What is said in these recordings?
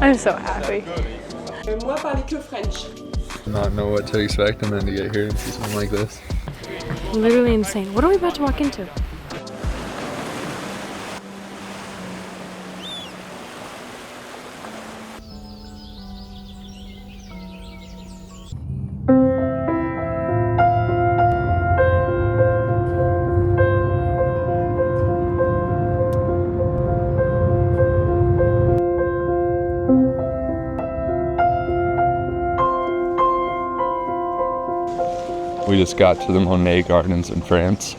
I'm so happy. Moi, parler que French. Not know what to expect and then to get here and see something like this. Literally insane. What are we about to walk into? We just got to the Monet Gardens in France.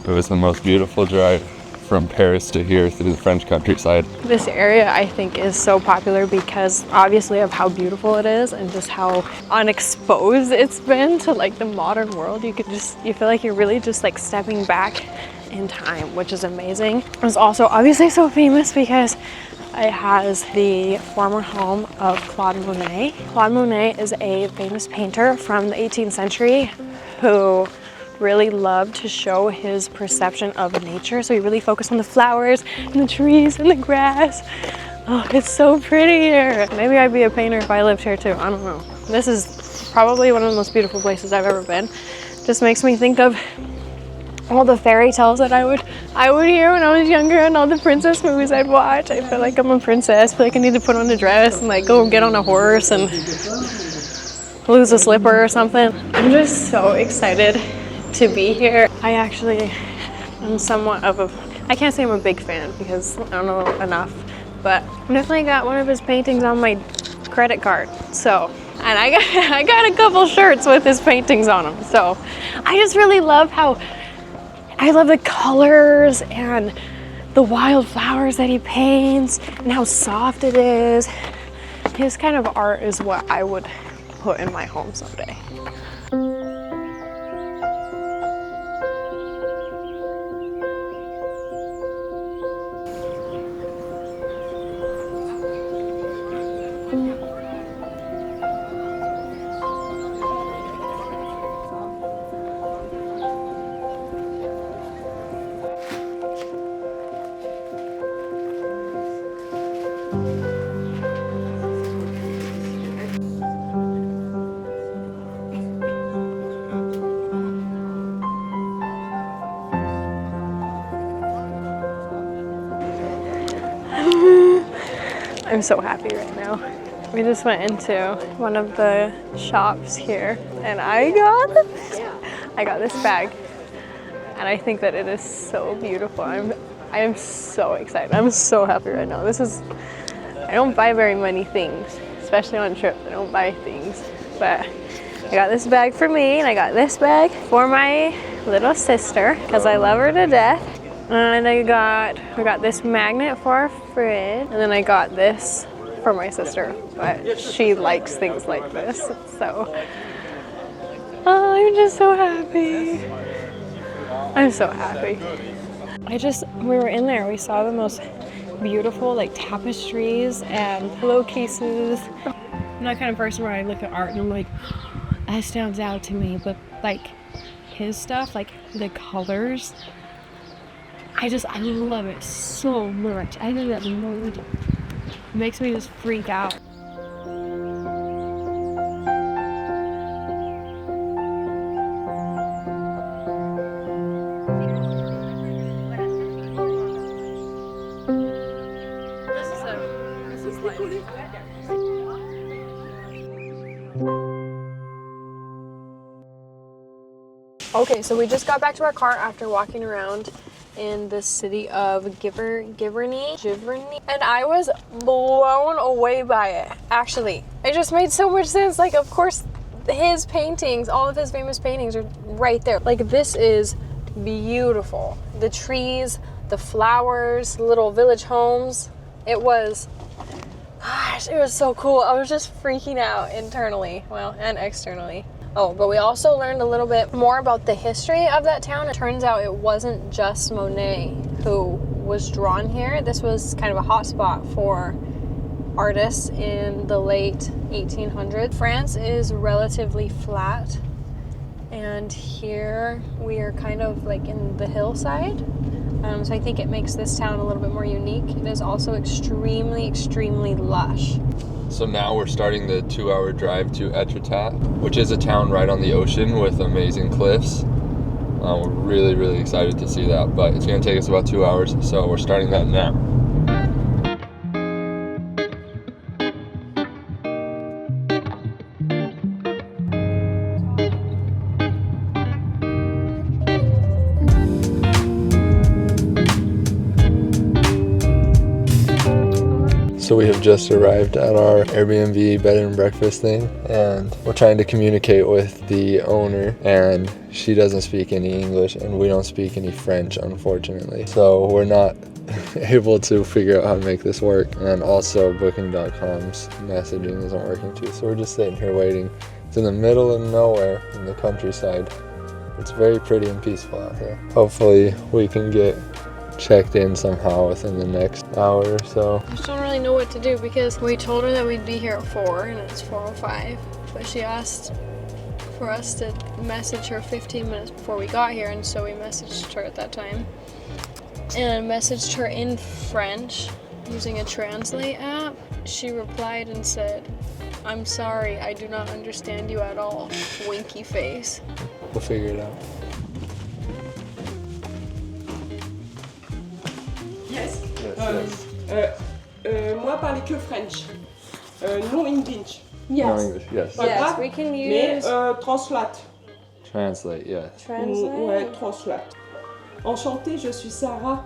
It was the most beautiful drive from Paris to here through the French countryside. This area I think is so popular because obviously of how beautiful it is and just how unexposed it's been to like the modern world. You feel like you're really just like stepping back in time, which is amazing. It was also obviously so famous because it has the former home of Claude Monet. Claude Monet is a famous painter from the 18th century who really loved to show his perception of nature. So he really focused on the flowers and the trees and the grass. Oh, it's so pretty here. Maybe I'd be a painter if I lived here too. I don't know. This is probably one of the most beautiful places I've ever been. Just makes me think of all the fairy tales that I would hear when I was younger and all the princess movies I'd watch. I feel like I'm a princess. I feel like I need to put on a dress and like go get on a horse and lose a slipper or something. I'm just so excited to be here. I actually am somewhat of a, I can't say I'm a big fan because I don't know enough, but I definitely got one of his paintings on my credit card. So, and I got a couple shirts with his paintings on them. So I just really love I love the colors and the wildflowers that he paints and how soft it is. His kind of art is what I would put in my home someday. I'm so happy right now. We just went into one of the shops here and I got this bag and I think that it is so beautiful. I am so excited. I'm so happy right now. I don't buy very many things, especially on trips. I don't buy things, but I got this bag for me and I got this bag for my little sister because I love her to death. And we got this magnet for our fridge, and then I got this for my sister, but she likes things like this, so I'm just so happy. I'm so happy. We were in there, we saw the most beautiful like tapestries and pillowcases. I'm that kind of person where I look at art and I'm like, that stands out to me, but like his stuff, like the colors, I love it so much. I think that makes me just freak out. This is life. Okay, so we just got back to our car after walking around in the city of Giverny, and I was blown away by it. Actually, it just made so much sense. Like, of course, his paintings, all of his famous paintings are right there. Like, this is beautiful. The trees, the flowers, little village homes. It was so cool. I was just freaking out internally, well, and externally. Oh, but we also learned a little bit more about the history of that town. It turns out it wasn't just Monet who was drawn here. This was kind of a hotspot for artists in the late 1800s. France is relatively flat, and here we are kind of like in the hillside. So I think it makes this town a little bit more unique. It is also extremely, extremely lush. So now we're starting the 2-hour drive to Etretat, which is a town right on the ocean with amazing cliffs. We're really, really excited to see that, but it's going to take us about 2 hours, so we're starting that now. So we have just arrived at our Airbnb bed and breakfast thing, and we're trying to communicate with the owner, and she doesn't speak any English and we don't speak any French, unfortunately. So we're not able to figure out how to make this work, and also booking.com's messaging isn't working too. So we're just sitting here waiting. It's in the middle of nowhere in the countryside. It's very pretty and peaceful out here. Hopefully we can get checked in somehow within the next hour or so. I just don't really know what to do because we told her that we'd be here at 4 and it's 4:05, but she asked for us to message her 15 minutes before we got here, and so we messaged her at that time and messaged her in French using a translate app. She replied and said, "I'm sorry, I do not understand you at all." Winky face. We'll figure it out. Yes. Yes. Moi, parler que French. No English. No English, yes. Pas Yes, grave, we can mais use translate. Translate, yes. translate. Ouais, translate. Enchantée, je suis Sarah.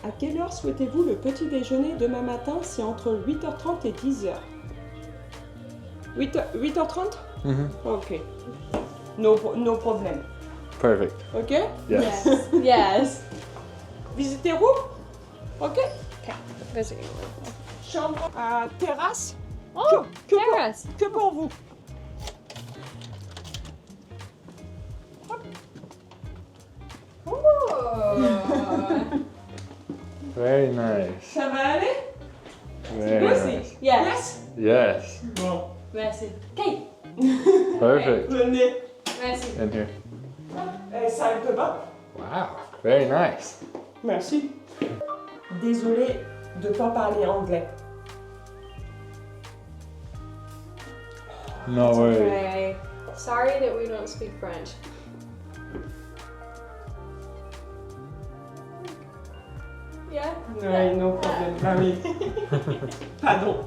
À quelle heure souhaitez-vous le petit déjeuner demain matin? C'est entre 8h30 et 10h. 8h30? Ok. No problem. Perfect. Ok? Yes. Yes. Visiter où? Ok. Okay. Visiting room. Chambre à terrasse? Oh, que terrace. Que pour vous. Very nice. Ça va aller? Very Merci. nice. Yes. Yes. Bon. Merci. Okay. Perfect. Venez. Merci. In here. Salle de bain. Wow. Very nice. Merci. Désolée de ne pas parler anglais. No worries. Okay. Sorry that we don't speak French. Yeah. Ouais, no problem. Ah oui. Pardon.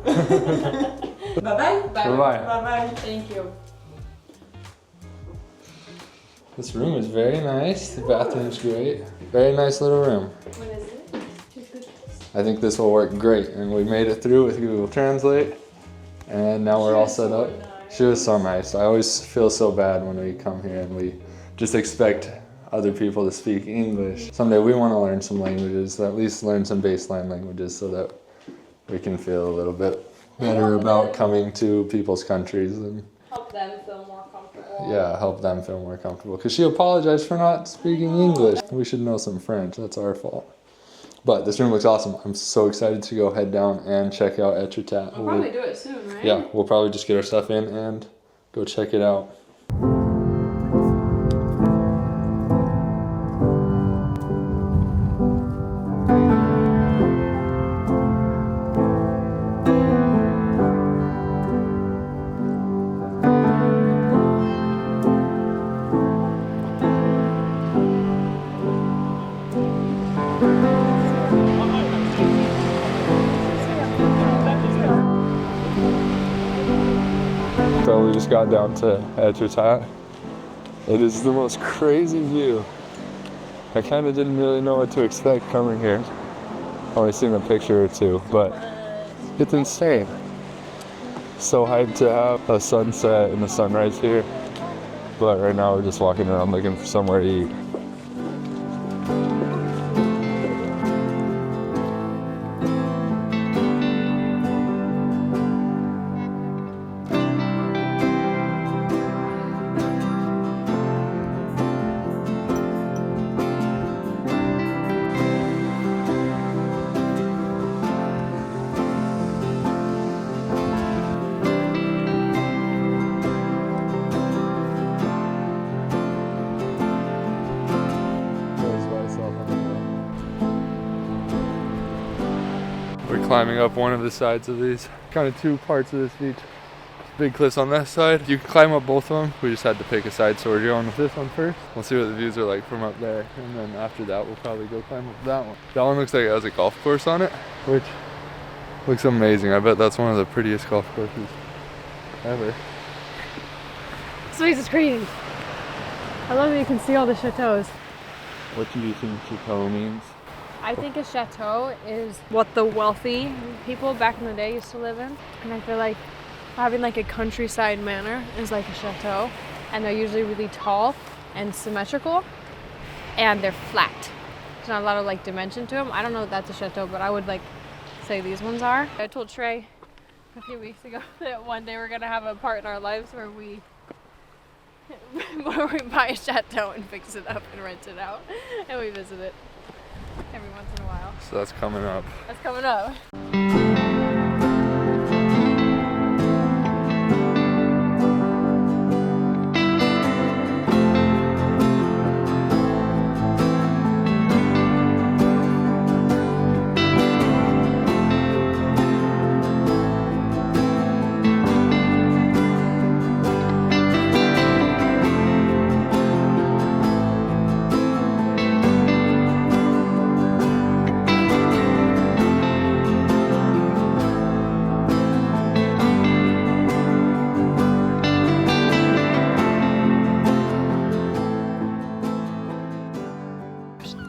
Bye bye. Bye-bye. Bye bye. Thank you. This room is very nice. The bathroom's great. Very nice little room. What is it? I think this will work great. And we made it through with Google Translate. And now we're all set up. She was so nice. I always feel so bad when we come here and we just expect other people to speak English. Someday we want to learn some languages, at least learn some baseline languages so that we can feel a little bit better about coming to people's countries and Help them feel more comfortable. yeah, help them feel more comfortable. Because she apologized for not speaking English. We should know some French. That's our fault. But this room looks awesome. I'm so excited to go head down and check out Etretat. We'll probably do it soon, right? Yeah, we'll probably just get our stuff in and go check it out. So we just got down to Etretat. It is the most crazy view. I kind of didn't really know what to expect coming here. Only seen a picture or two, but it's insane. So hyped to have a sunset and a sunrise here. But right now we're just walking around looking for somewhere to eat. climbing up one of the sides of these. Kind of two parts of this beach. Big cliffs on that side. You can climb up both of them. We just had to pick a side, so we're going with this one first. We'll see what the views are like from up there, and then after that we'll probably go climb up that one. That one looks like it has a golf course on it, which looks amazing. I bet that's one of the prettiest golf courses ever. Sweet is pretty. I love that you can see all the chateaus. What do you think chateau means? I think a chateau is what the wealthy people back in the day used to live in. And I feel like having like a countryside manor is like a chateau. And they're usually really tall and symmetrical. And they're flat. There's not a lot of like dimension to them. I don't know if that's a chateau, but I would like say these ones are. I told Trey a few weeks ago that one day we're gonna have a part in our lives where we buy a chateau and fix it up and rent it out. And we visit it every once in a while. So that's coming up. That's coming up.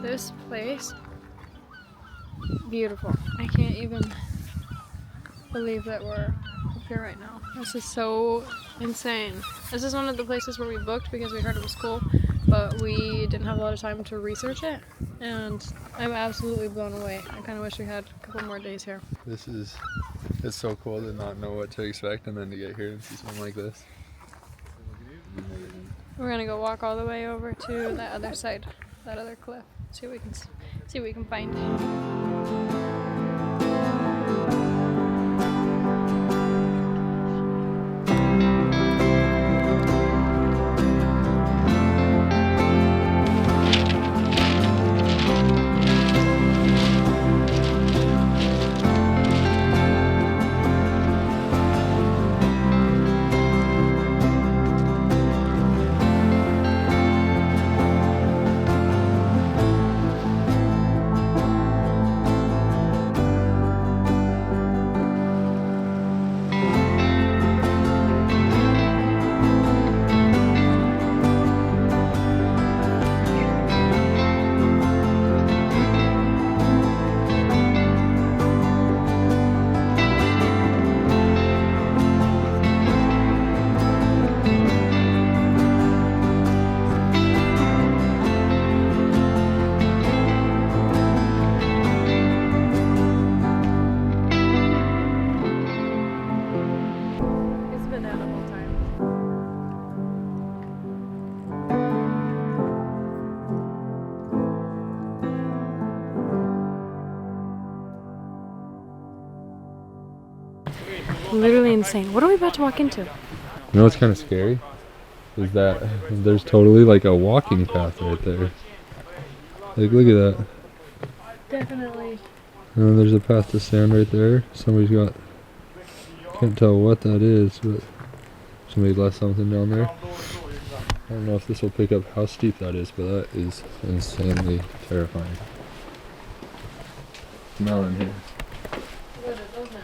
This place, beautiful. I can't even believe that we're up here right now. This is so insane. This is one of the places where we booked because we heard it was cool, but we didn't have a lot of time to research it, and I'm absolutely blown away. I kind of wish we had a couple more days here. It's so cool to not know what to expect and then to get here and see something like this. We're gonna go walk all the way over to that other side, that other cliff. See what we can find. Literally insane. What are we about to walk into? You know what's kind of scary? Is that there's totally like a walking path right there. Like, look at that. Definitely. And then there's a path to sand right there. Somebody's got, can't tell what that is, but somebody left something down there. I don't know if this will pick up how steep that is, but that is insanely terrifying. Smell in here. What is it?